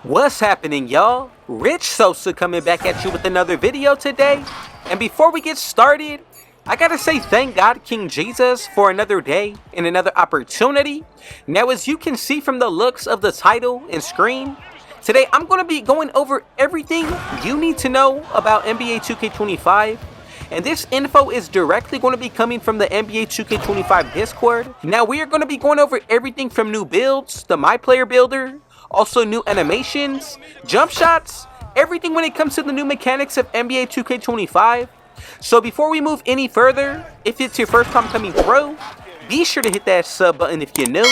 What's happening, y'all? Rich Sosa coming back at you with another video today. And before we get started, I gotta say thank God King Jesus for another day and another opportunity. Now, as you can see from the looks of the title and screen, today I'm going to be going over everything you need to know about NBA 2K25. And this info is directly going to be coming from the NBA 2K25 Discord. Now, we are going to be going over everything from new builds, the MyPlayer builder, also new animations, jump shots, everything when it comes to the new mechanics of NBA 2K25. So before we move any further, if it's your first time coming through, be sure to hit that sub button if you're new,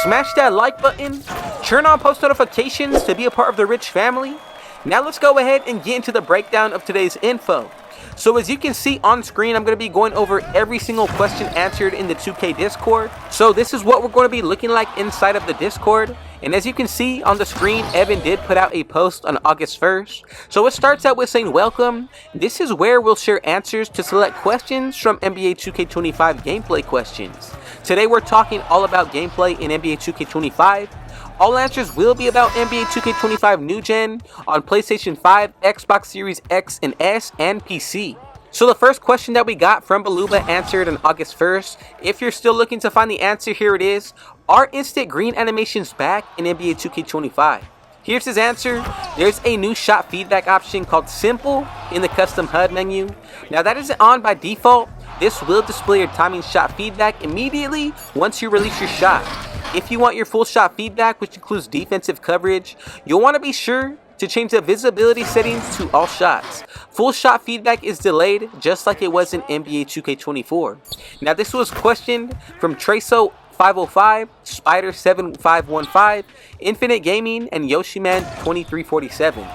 smash that like button, turn on post notifications to be a part of the Rich family. Now let's go ahead and get into the breakdown of today's info. So as you can see on screen, I'm going to be going over every single question answered in the 2K Discord. So this is what we're going to be looking like inside of the Discord. And as you can see on the screen, Evan did put out a post on August 1st. So it starts out with saying, welcome. This is where we'll share answers to select questions from NBA 2K25 gameplay questions. Today we're talking all about gameplay in NBA 2K25. All answers will be about NBA 2K25 New Gen on PlayStation 5, Xbox Series X and S, and PC. So the first question that we got from Beluba answered on August 1st. If you're still looking to find the answer, here it is. Are instant green animations back in NBA 2K25? Here's his answer. There's a new shot feedback option called Simple in the custom HUD menu. Now that isn't on by default. This will display your timing shot feedback immediately once you release your shot. If you want your full shot feedback, which includes defensive coverage, you'll want to be sure to change the visibility settings to all shots. Full shot feedback is delayed just like it was in NBA 2K24. Now this was questioned from Traso 505, Spider 7515, Infinite Gaming, and Yoshiman 2347.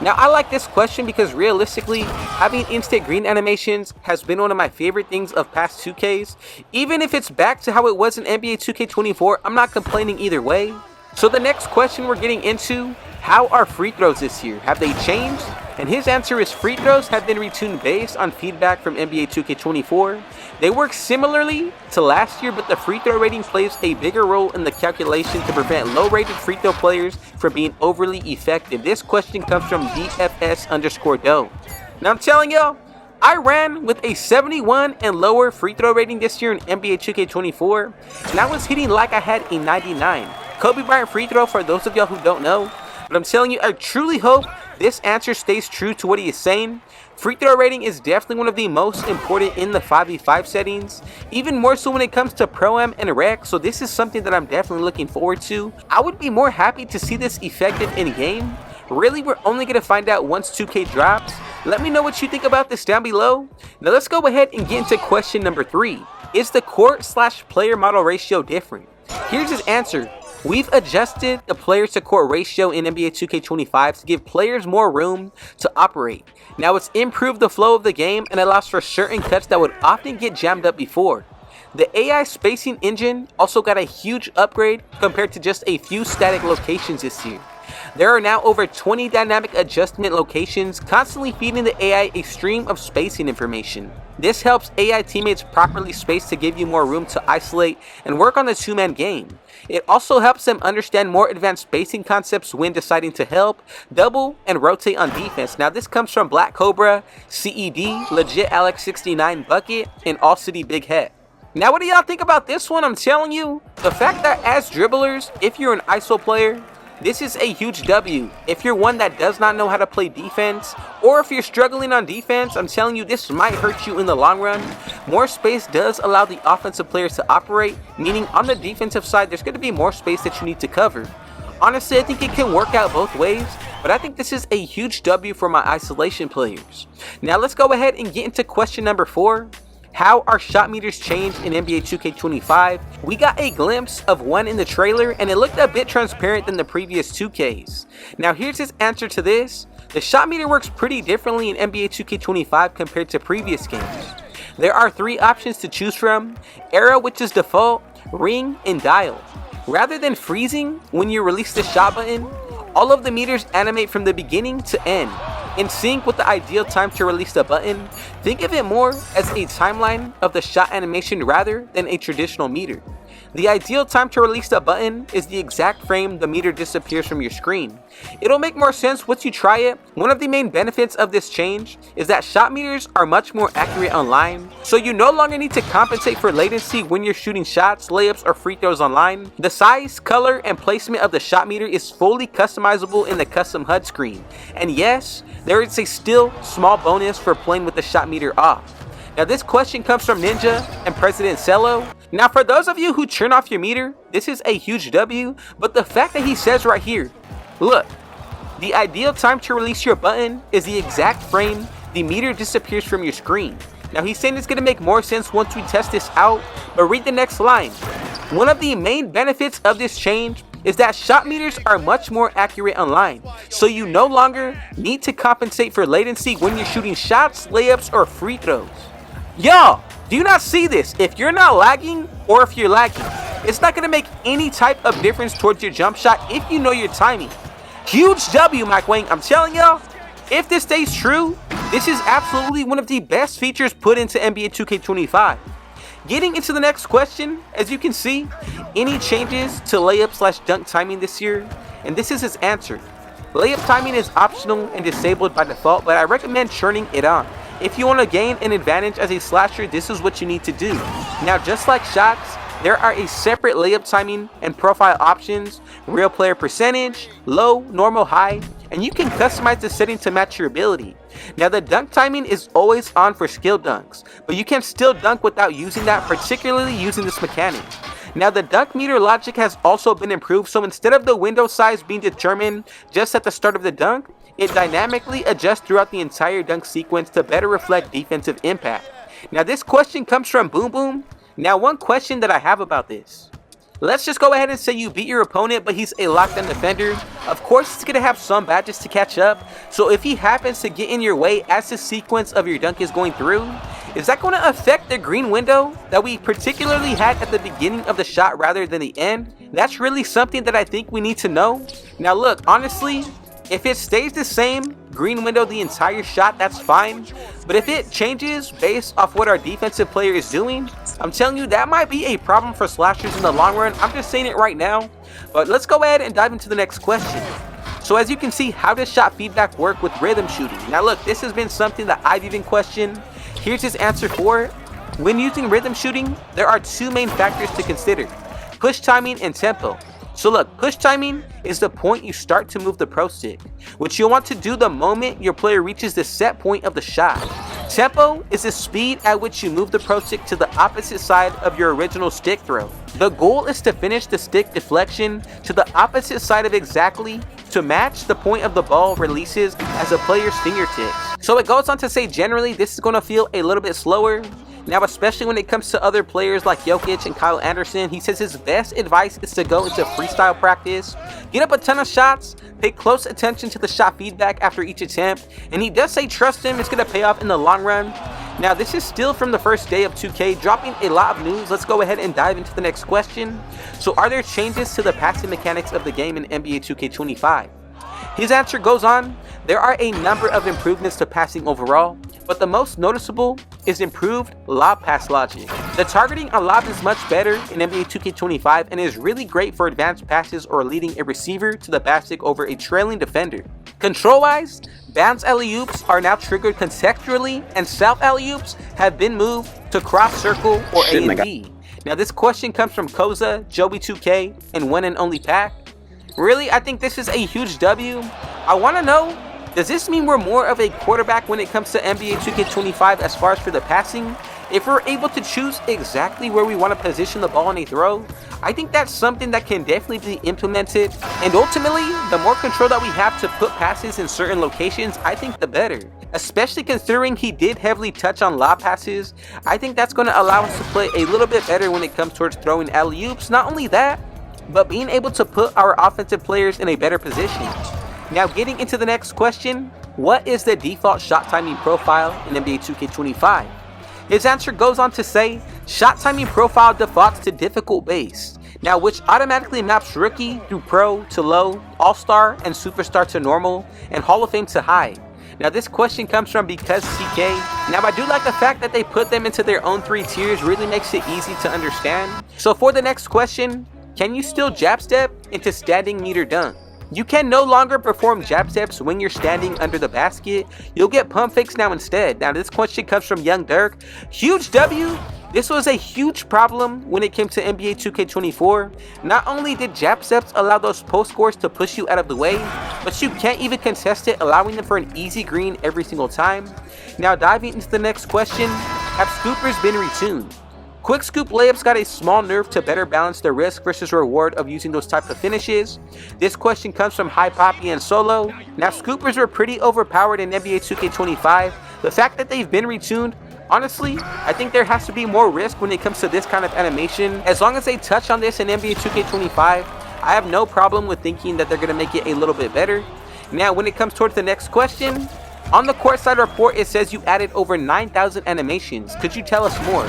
Now I like this question because realistically, having instant green animations has been one of my favorite things of past 2Ks. Even if it's back to how it was in NBA 2K24, I'm not complaining either way. So the next question we're getting into, how are free throws this year? Have they changed? And his answer is free throws have been retuned based on feedback from NBA 2K24. They work similarly to last year, but the free throw rating plays a bigger role in the calculation to prevent low-rated free throw players from being overly effective. This question comes from DFS_Do. Now I'm telling y'all, I ran with a 71 and lower free throw rating this year in NBA 2K24, and I was hitting like I had a 99. Kobe Bryant free throw for those of y'all who don't know. But I'm telling you, I truly hope this answer stays true to what he is saying. Free throw rating is definitely one of the most important in the 5v5 settings, even more so when it comes to Pro-Am and Rec, so this is something that I'm definitely looking forward to. I would be more happy to see this effective in-game. Really, we're only going to find out once 2K drops. Let me know what you think about this down below. Now let's go ahead and get into question number 3. Is the court/player model ratio different? Here's his answer. We've adjusted the players to court ratio in NBA 2K25 to give players more room to operate. Now it's improved the flow of the game and allows for certain cuts that would often get jammed up before. The AI spacing engine also got a huge upgrade compared to just a few static locations this year. There are now over 20 dynamic adjustment locations constantly feeding the AI a stream of spacing information. This helps AI teammates properly space to give you more room to isolate and work on the two-man game. It also helps them understand more advanced spacing concepts when deciding to help, double, and rotate on defense. Now this comes from Black Cobra, CED, Legit Alex 69 Bucket, and All City Big Head. Now what do y'all think about this one? I'm telling you, the fact that as dribblers, if you're an ISO player, this is a huge W. If you're one that does not know how to play defense, or if you're struggling on defense, I'm telling you this might hurt you in the long run. More space does allow the offensive players to operate, meaning on the defensive side, there's going to be more space that you need to cover. Honestly, I think it can work out both ways, but I think this is a huge W for my isolation players. Now let's go ahead and get into question number 4. How are shot meters changed in NBA 2K25? We got a glimpse of one in the trailer and it looked a bit transparent than the previous 2Ks. Now here's his answer to this. The shot meter works pretty differently in NBA 2K25 compared to previous games. There are 3 options to choose from: Era, which is default, Ring, and Dial. Rather than freezing when you release the shot button, all of the meters animate from the beginning to end, in sync with the ideal time to release the button. Think of it more as a timeline of the shot animation rather than a traditional meter. The ideal time to release the button is the exact frame the meter disappears from your screen. It'll make more sense once you try it. One of the main benefits of this change is that shot meters are much more accurate online, so you no longer need to compensate for latency when you're shooting shots, layups, or free throws online. The size, color, and placement of the shot meter is fully customizable in the custom HUD screen. And yes, there is a still small bonus for playing with the shot meter off. Now this question comes from Ninja and President Cello. Now for those of you who turn off your meter, this is a huge W, but the fact that he says right here, look, the ideal time to release your button is the exact frame the meter disappears from your screen. Now he's saying it's going to make more sense once we test this out, but read the next line. One of the main benefits of this change is that shot meters are much more accurate online, so you no longer need to compensate for latency when you're shooting shots, layups, or free throws. Y'all, do you not see this? If you're not lagging or if you're lagging, it's not going to make any type of difference towards your jump shot if you know your timing. Huge W, Mike Wang. I'm telling y'all, if this stays true, this is absolutely one of the best features put into NBA 2K25. Getting into the next question, as you can see, any changes to layup/dunk timing this year? And this is his answer. Layup timing is optional and disabled by default, but I recommend turning it on. If you want to gain an advantage as a slasher, this is what you need to do. Now, just like shots, there are a separate layup timing and profile options, real player percentage, low, normal, high, and you can customize the setting to match your ability. Now, the dunk timing is always on for skill dunks, but you can still dunk without using that, particularly using this mechanic. Now, the dunk meter logic has also been improved, so instead of the window size being determined just at the start of the dunk, it dynamically adjusts throughout the entire dunk sequence to better reflect defensive impact. Now this question comes from Boom Boom. Now one question that I have about this. Let's just go ahead and say you beat your opponent, but he's a lockdown defender. Of course, he's going to have some badges to catch up. So if he happens to get in your way as the sequence of your dunk is going through, is that going to affect the green window that we particularly had at the beginning of the shot rather than the end? That's really something that I think we need to know. Now look, honestly, if it stays the same, green window the entire shot, that's fine. But if it changes based off what our defensive player is doing, I'm telling you that might be a problem for slashers in the long run. I'm just saying it right now. But let's go ahead and dive into the next question. So as you can see, how does shot feedback work with rhythm shooting? Now look, this has been something that I've even questioned. Here's his answer for it. When using rhythm shooting, there are two main factors to consider: push timing and tempo. So look, push timing is the point you start to move the pro stick, which you'll want to do the moment your player reaches the set point of the shot. Tempo is the speed at which you move the pro stick to the opposite side of your original stick throw. The goal is to finish the stick deflection to the opposite side of exactly to match the point of the ball releases as a player's fingertips. So it goes on to say generally this is going to feel a little bit slower. Now, especially when it comes to other players like Jokic and Kyle Anderson, he says his best advice is to go into freestyle practice, get up a ton of shots, pay close attention to the shot feedback after each attempt, and he does say trust him, it's going to pay off in the long run. Now, this is still from the first day of 2K, dropping a lot of news. Let's go ahead and dive into the next question. So, are there changes to the passing mechanics of the game in NBA 2K25? His answer goes on, there are a number of improvements to passing overall, but the most noticeable is improved lob pass logic. The targeting on lob is much better in NBA 2K25 and is really great for advanced passes or leading a receiver to the basket over a trailing defender. Control-wise, bounce alley-oops are now triggered contextually, and south alley-oops have been moved to cross circle or A and B. Now this question comes from Koza, Joey2K, and one and only Pack. Really, I think this is a huge W. I want to know, does this mean we're more of a quarterback when it comes to NBA 2K25 as far as for the passing? If we're able to choose exactly where we want to position the ball in a throw, I think that's something that can definitely be implemented. And ultimately, the more control that we have to put passes in certain locations, I think the better. Especially considering he did heavily touch on lob passes, I think that's going to allow us to play a little bit better when it comes towards throwing alley-oops. Not only that, but being able to put our offensive players in a better position. Now getting into the next question, what is the default shot timing profile in NBA 2K25? His answer goes on to say, shot timing profile defaults to difficult base, now which automatically maps rookie through pro to low, all-star and superstar to normal, and Hall of Fame to high. Now this question comes from Because CK. Now I do like the fact that they put them into their own 3 tiers, really makes it easy to understand. So for the next question, can you still jab step into standing meter dunk? You can no longer perform jab steps when you're standing under the basket. You'll get pump fakes now instead. Now this question comes from Young Dirk. Huge W. This was a huge problem when it came to NBA 2K24. Not only did jab steps allow those post scores to push you out of the way, but you can't even contest it, allowing them for an easy green every single time. Now diving into the next question, have scoopers been retuned? Quick scoop layups got a small nerf to better balance the risk versus reward of using those type of finishes. This question comes from High Poppy and Solo. Now scoopers were pretty overpowered in NBA 2K25. The fact that they've been retuned, honestly, I think there has to be more risk when it comes to this kind of animation. As long as they touch on this in NBA 2K25, I have no problem with thinking that they're going to make it a little bit better. Now when it comes towards the next question, on the courtside report it says you added over 9,000 animations. Could you tell us more?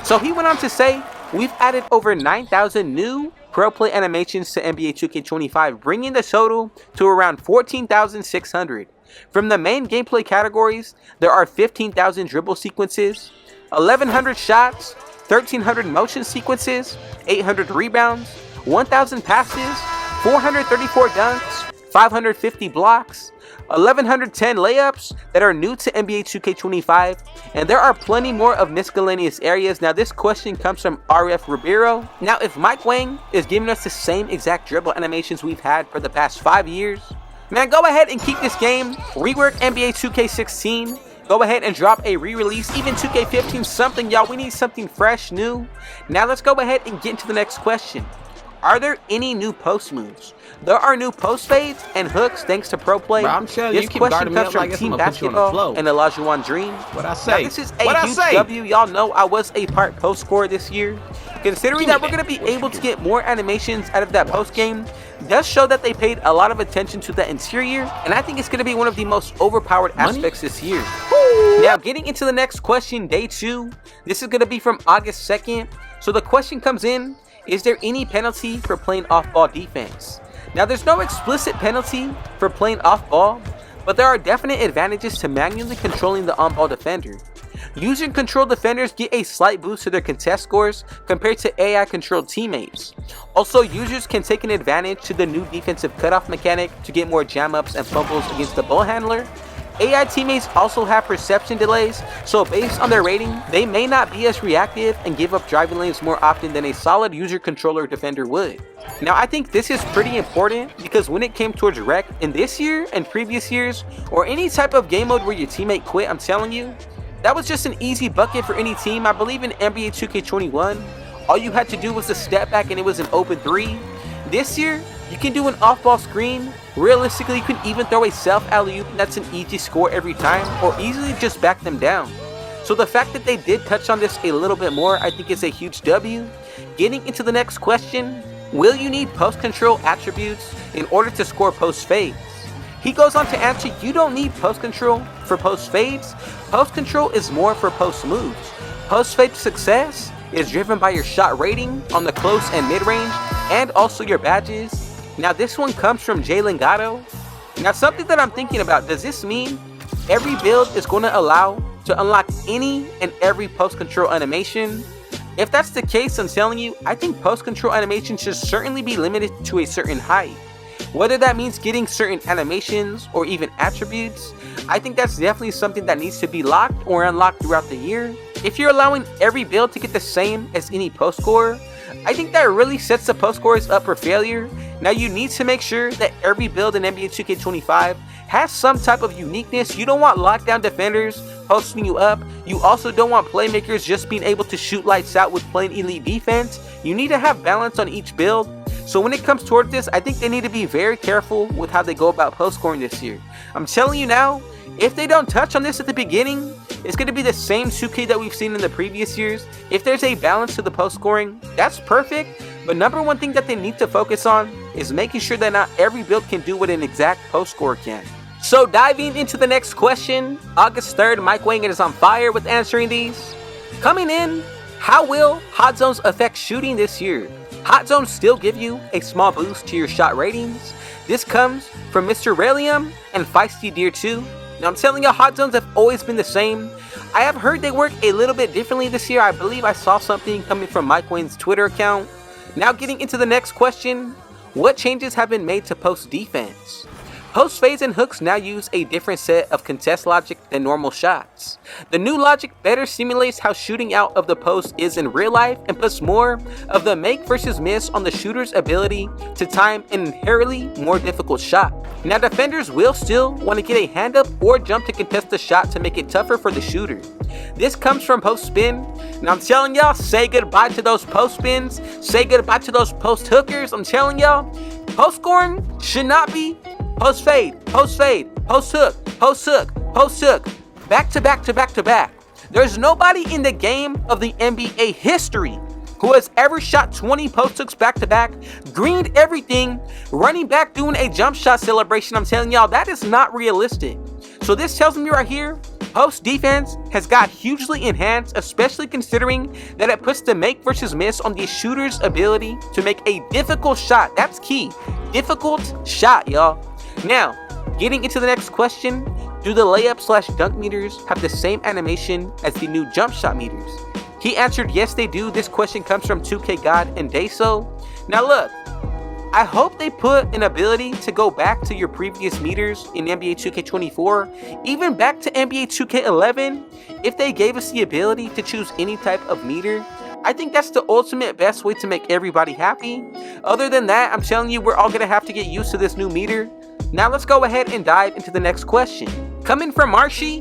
So he went on to say, we've added over 9,000 new ProPLAY animations to NBA 2K25, bringing the total to around 14,600. From the main gameplay categories, there are 15,000 dribble sequences, 1,100 shots, 1,300 motion sequences, 800 rebounds, 1,000 passes, 434 dunks, 550 blocks, 1,110 layups that are new to NBA 2K25, and there are plenty more of miscellaneous areas. Now this question comes from RF Ribeiro. Now if Mike Wang is giving us the same exact dribble animations we've had for the past 5 years, man, go ahead and keep this game, rework NBA 2K16, go ahead and drop a re-release, even 2K15, something, y'all. We need something fresh, new. Now let's go ahead and get into the next question. Are there any new post moves? There are new post fades and hooks thanks to ProPLAY. Bro, I'm telling you, this question comes from Team Basketball and Elijah Dream. What I say? Now, this is a huge W. Y'all know I was a part post scorer this year. Considering that we're going to be able to get more animations out of that post game, does show that they paid a lot of attention to the interior, and I think it's going to be one of the most overpowered aspects this year. Now getting into the next question, day 2. This is going to be from August 2nd. So the question comes in, is there any penalty for playing off-ball defense? Now there's no explicit penalty for playing off-ball, but there are definite advantages to manually controlling the on-ball defender. User-controlled defenders get a slight boost to their contest scores compared to AI-controlled teammates. Also, users can take an advantage to the new defensive cutoff mechanic to get more jam-ups and fumbles against the ball handler. AI teammates also have perception delays, so based on their rating, they may not be as reactive and give up driving lanes more often than a solid user controller defender would. Now I think this is pretty important because when it came towards rec in this year and previous years, or any type of game mode where your teammate quit, I'm telling you, that was just an easy bucket for any team. I believe in NBA 2K21, all you had to do was a step back and it was an open 3. This year, you can do an off-ball screen. Realistically, you can even throw a self alley-oop and that's an easy score every time, or easily just back them down. So the fact that they did touch on this a little bit more, I think is a huge W. Getting into the next question, will you need post control attributes in order to score post fades? He goes on to answer, you don't need post control for post fades. Post control is more for post moves. Post fade success is driven by your shot rating on the close and mid-range, and also your badges. Now this one comes from Jalen Gatto. Now something that I'm thinking about, does this mean every build is going to allow to unlock any and every post control animation? If that's the case, I'm telling you, I think post control animation should certainly be limited to a certain height. Whether that means getting certain animations or even attributes, I think that's definitely something that needs to be locked or unlocked throughout the year. If you're allowing every build to get the same as any post scorer, I think that really sets the post scorers up for failure. Now you need to make sure that every build in NBA 2K25 has some type of uniqueness. You don't want lockdown defenders posting you up. You also don't want playmakers just being able to shoot lights out with playing elite defense. You need to have balance on each build. So when it comes toward this, I think they need to be very careful with how they go about post scoring this year. I'm telling you now, if they don't touch on this at the beginning, it's going to be the same 2K that we've seen in the previous years. If there's a balance to the post scoring, that's perfect. But number one thing that they need to focus on is making sure that not every build can do what an exact post scorer can. So diving into the next question, August 3rd, Mike Wang is on fire with answering these. Coming in, how will hot zones affect shooting this year? Hot zones still give you a small boost to your shot ratings. This comes from Mr. Relium and Feisty Deer 2. Now I'm telling you, hot zones have always been the same. I have heard they work a little bit differently this year. I believe I saw something coming from Mike Wayne's Twitter account. Now getting into the next question, what changes have been made to post defense? Post fades and hooks now use a different set of contest logic than normal shots. The new logic better simulates how shooting out of the post is in real life and puts more of the make versus miss on the shooter's ability to time an inherently more difficult shot. Now defenders will still want to get a hand up or jump to contest the shot to make it tougher for the shooter. This comes from post spin. Now I'm telling y'all, say goodbye to those post spins, say goodbye to those post hookers. I'm telling y'all, post scoring should not be post fade, post hook, post hook, post hook, back to back to back to back. There's nobody in the game of the NBA history who has ever shot 20 post hooks back to back, greened everything, running back doing a jump shot celebration. I'm telling y'all, that is not realistic. So this tells me right here, post defense has got hugely enhanced, especially considering that it puts the make versus miss on the shooter's ability to make a difficult shot. That's key. Difficult shot, y'all. Now, getting into the next question, do the layup/dunk meters have the same animation as the new jump shot meters? He answered yes they do. This question comes from 2K God and Dayso. Now look, I hope they put an ability to go back to your previous meters in NBA 2K24, even back to NBA 2K11. If they gave us the ability to choose any type of meter, I think that's the ultimate best way to make everybody happy. Other than that, I'm telling you, we're all gonna have to get used to this new meter. Now let's go ahead and dive into the next question. Coming from Marshy,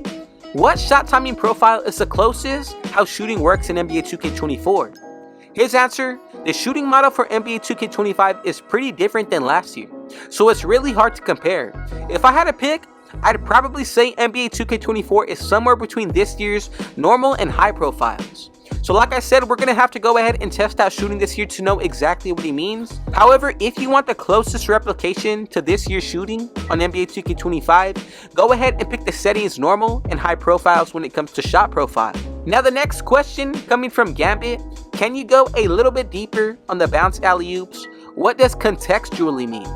what shot timing profile is the closest how shooting works in NBA 2K24? His answer, the shooting model for NBA 2K25 is pretty different than last year, so it's really hard to compare. If I had to pick, I'd probably say NBA 2K24 is somewhere between this year's normal and high profiles. So like I said, we're going to have to go ahead and test out shooting this year to know exactly what he means. However, if you want the closest replication to this year's shooting on NBA 2K25, go ahead and pick the settings normal and high profiles when it comes to shot profile. Now the next question coming from Gambit, can you go a little bit deeper on the bounce alley-oops? What does contextually mean?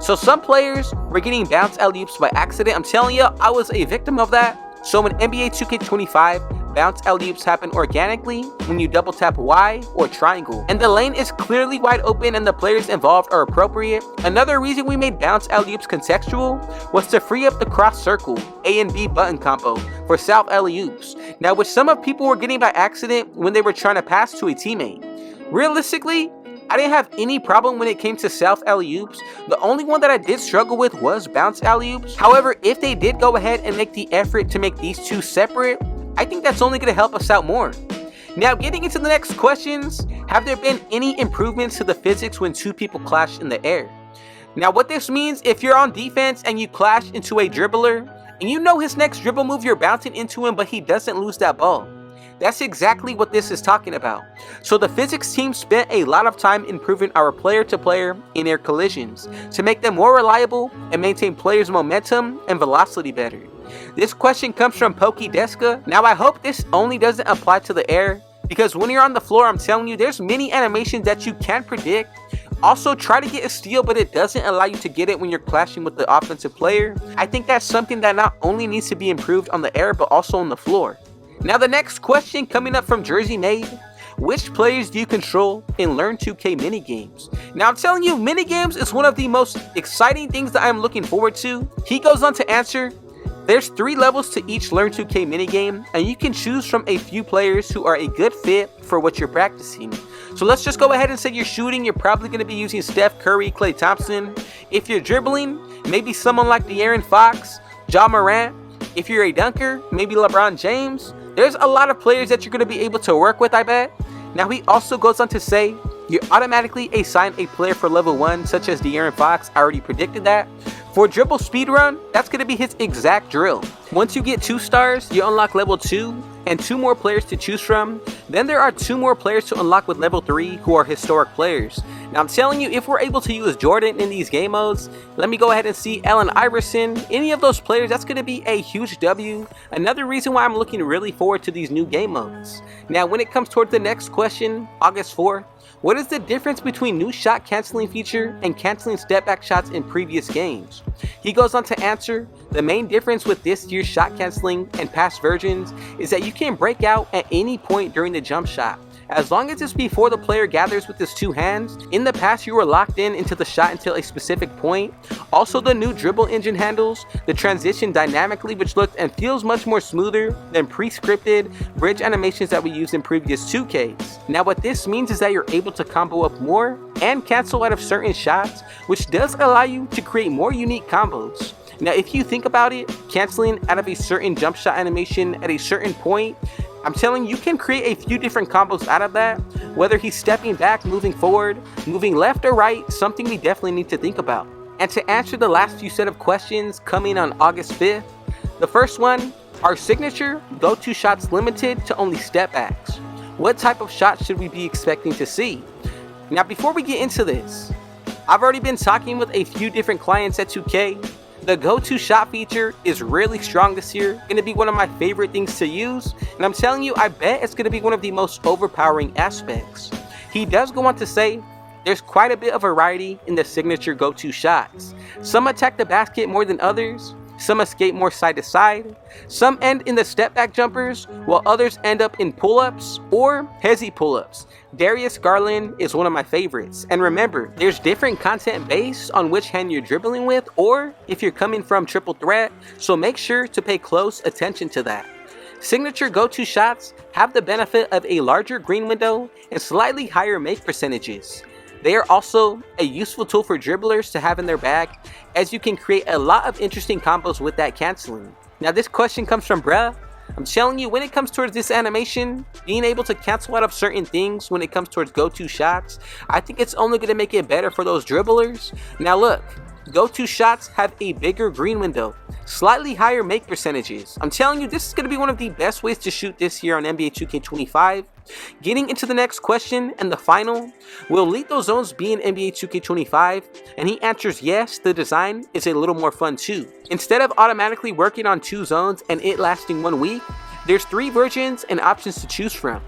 So some players were getting bounce alley-oops by accident. I'm telling you, I was a victim of that. So in NBA 2K25, bounce alley-oops happen organically when you double tap Y or triangle, and the lane is clearly wide open and the players involved are appropriate. Another reason we made bounce alley-oops contextual was to free up the cross circle A and B button combo for south alley-oops, now which some of people were getting by accident when they were trying to pass to a teammate. Realistically, I didn't have any problem when it came to south alley-oops. The only one that I did struggle with was bounce alley-oops. However, if they did go ahead and make the effort to make these two separate, I think that's only going to help us out more. Now getting into the next questions, have there been any improvements to the physics when two people clash in the air? Now what this means, if you're on defense and you clash into a dribbler, and you know his next dribble move you're bouncing into him but he doesn't lose that ball. That's exactly what this is talking about. So the physics team spent a lot of time improving our player-to-player in-air collisions to make them more reliable and maintain players' momentum and velocity better. This question comes from Pokey Deska. Now I hope this only doesn't apply to the air, because when you're on the floor, I'm telling you, there's many animations that you can't predict. Also, try to get a steal, but it doesn't allow you to get it when you're clashing with the offensive player. I think that's something that not only needs to be improved on the air, but also on the floor. Now the next question coming up from Jersey Made, which players do you control in Learn 2K minigames? Now I'm telling you, minigames is one of the most exciting things that I'm looking forward to. He goes on to answer, there's 3 levels to each Learn 2K minigame, and you can choose from a few players who are a good fit for what you're practicing. So let's just go ahead and say you're shooting, you're probably going to be using Steph Curry, Klay Thompson. If you're dribbling, maybe someone like De'Aaron Fox, Ja Morant. If you're a dunker, maybe LeBron James. There's a lot of players that you're going to be able to work with, I bet. Now he also goes on to say, you automatically assign a player for level 1, such as De'Aaron Fox. I already predicted that. For dribble speedrun, that's going to be his exact drill. Once you get 2 stars, you unlock level 2 and 2 more players to choose from. Then there are 2 more players to unlock with level 3 who are historic players. Now I'm telling you, if we're able to use Jordan in these game modes, let me go ahead and see Allen Iverson, any of those players, that's going to be a huge W. Another reason why I'm looking really forward to these new game modes. Now when it comes toward the next question, August 4th, what is the difference between new shot canceling feature and canceling step back shots in previous games? He goes on to answer, The main difference with this year's shot canceling and past versions is that you can break out at any point during the jump shot, as long as it's before the player gathers with his two hands. In the past, you were locked in into the shot until a specific point. Also, the new dribble engine handles the transition dynamically, which looks and feels much more smoother than pre-scripted bridge animations that we used in previous 2Ks. Now what this means is that you're able to combo up more and cancel out of certain shots, which does allow you to create more unique combos. Now if you think about it, canceling out of a certain jump shot animation at a certain point, I'm telling you, you can create a few different combos out of that, whether he's stepping back, moving forward, moving left or right, something we definitely need to think about. And to answer the last few set of questions coming on August 5th, the first one, are signature go-to shots limited to only step backs? What type of shots should we be expecting to see? Now before we get into this, I've already been talking with a few different clients at 2K. The go-to shot feature is really strong this year, going to be one of my favorite things to use, and I'm telling you, I bet it's going to be one of the most overpowering aspects. He does go on to say, there's quite a bit of variety in the signature go-to shots. Some attack the basket more than others, some escape more side to side, some end in the step back jumpers, while others end up in pull-ups or hezzy pull-ups. Darius Garland is one of my favorites, and remember, there's different content based on which hand you're dribbling with or if you're coming from triple threat, so make sure to pay close attention to that. Signature go-to shots have the benefit of a larger green window and slightly higher make percentages. They are also a useful tool for dribblers to have in their bag, as you can create a lot of interesting combos with that canceling. Now this question comes from Bruh. I'm telling you, when it comes towards this animation, being able to cancel out of certain things when it comes towards go-to shots, I think it's only going to make it better for those dribblers. Now look, go-to shots have a bigger green window, slightly higher make percentages. I'm telling you, this is going to be one of the best ways to shoot this year on NBA 2K25. Getting into the next question and the final, will lethal zones be in NBA 2K25? And he answers yes, the design is a little more fun too. Instead of automatically working on 2 zones and it lasting 1 week, there's 3 versions and options to choose from.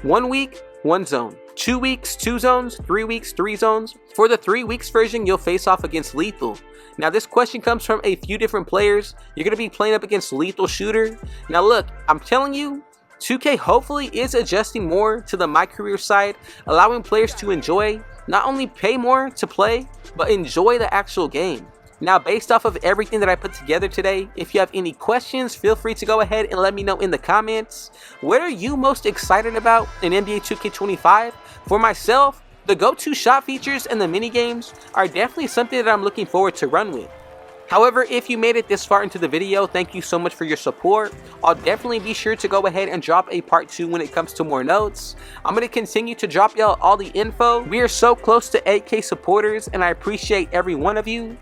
1 week, 1 zone. 2 weeks, 2 zones. 3 weeks, 3 zones. For the 3 weeks version, you'll face off against Lethal. Now this question comes from a few different players. You're going to be playing up against Lethal Shooter. Now look, I'm telling you, 2K hopefully is adjusting more to the My Career side, allowing players to enjoy, not only pay more to play, but enjoy the actual game. Now based off of everything that I put together today, if you have any questions, feel free to go ahead and let me know in the comments. What are you most excited about in NBA 2K25? For myself, the go-to shot features and the mini games are definitely something that I'm looking forward to run with. However, if you made it this far into the video, thank you so much for your support. I'll definitely be sure to go ahead and drop a part 2 when it comes to more notes. I'm going to continue to drop y'all all the info. We are so close to 8K supporters, and I appreciate every one of you.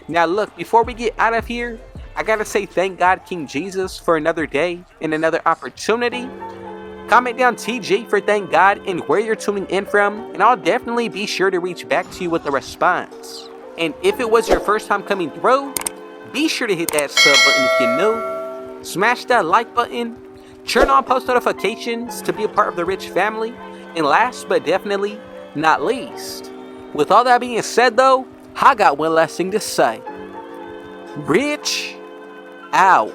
Now look, before we get out of here, I gotta say thank God King Jesus for another day and another opportunity. Comment down TG for thank God and where you're tuning in from, and I'll definitely be sure to reach back to you with a response. And if it was your first time coming through, be sure to hit that sub button if you're new. Smash that like button. Turn on post notifications to be a part of the Rich family. And last but definitely not least, with all that being said though, I got one last thing to say. Rich out.